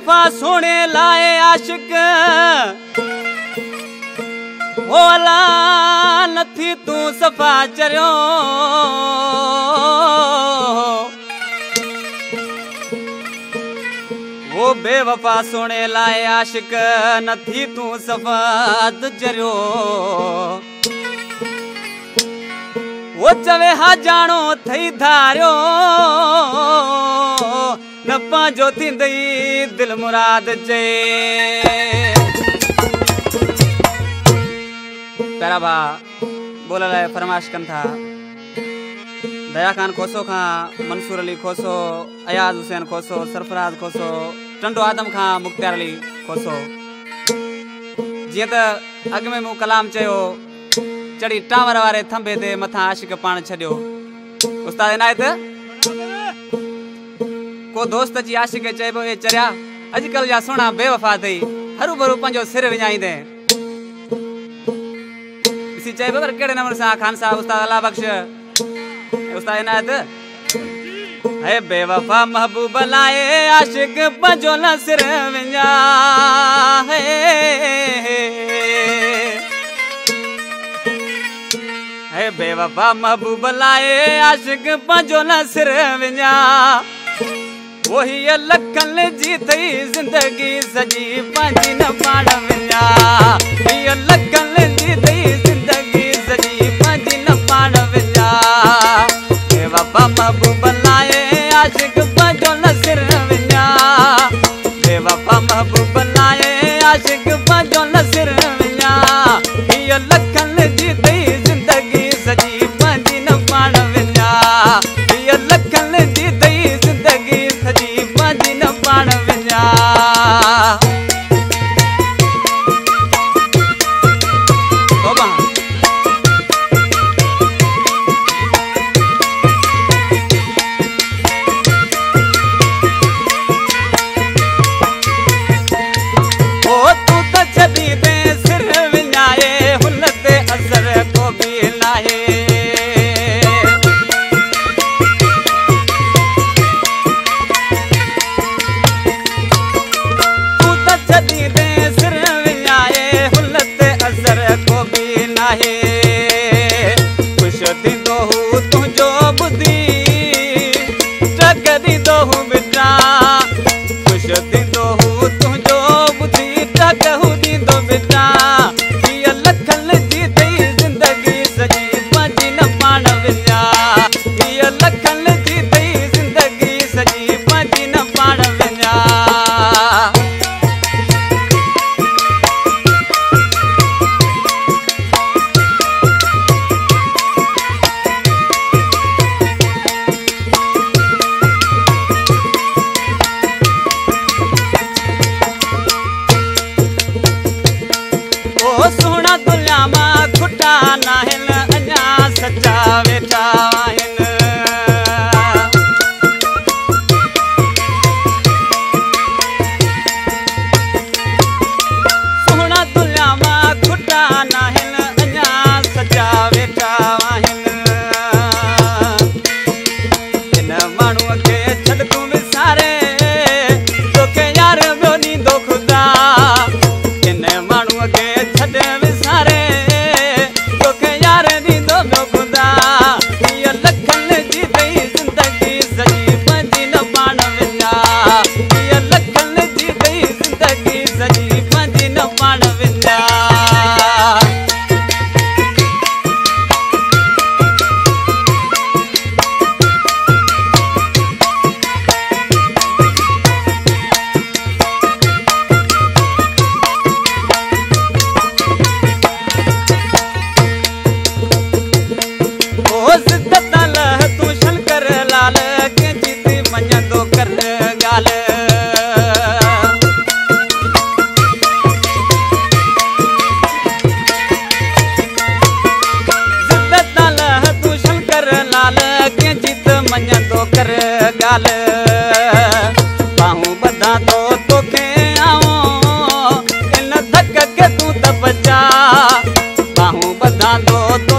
बेवफा सोने लाए आशिक होला नथी तू सफ़ा चरियो वो बेवफा सोने लाए आशिक नथी तू सफ़ा चरियो वो चवे हा जानो थई धारियो न पांजो थींदई दिल मुराद जे प्यारा भा बोलल है फरमाइश कन था दया खान खोसो खां मंसूर अली खोसो अयाज हुसैन खोसो सरफराज खोसो टंडो आदम खां मुख्तियार अली खोसो जिए त अग में मु कलाम चयो चढ़ी टावर वारे थंबे ते मथा आशिक पान छड्यो उस्ताद इनायत को दोस्त जी आशिक चइबो ए चरिया अजकल जा सोना बेवफा थई हरू भरू पंजो सिर विञाईंदे इसी चइबो पर केड़े नंबर सा खान साहब उस्ताद अल्लाह बख्श उस्ताद इनायत है बेवफा महबूब लाए आशिक पंजो न सिर विञा है बेवफा महबूब लाए आशिक पंजो न सिर विञा वही लखन जी थई जिंदगी सजी पंजी न पाण विञा ये लखन जी थई जिंदगी सजी पंजी न पाण विञा बेवफा महबूब लाए आशिक पंजो न सिर विञा बेवफा महबूब लाए आशिक पंजो न सिर विञा ये लखन जी थई जिंदगी सजी पंजी न पाण विञा ये लखन जी थई जिंदगी सजी पंजी न पाण विञा बाहू बधा दो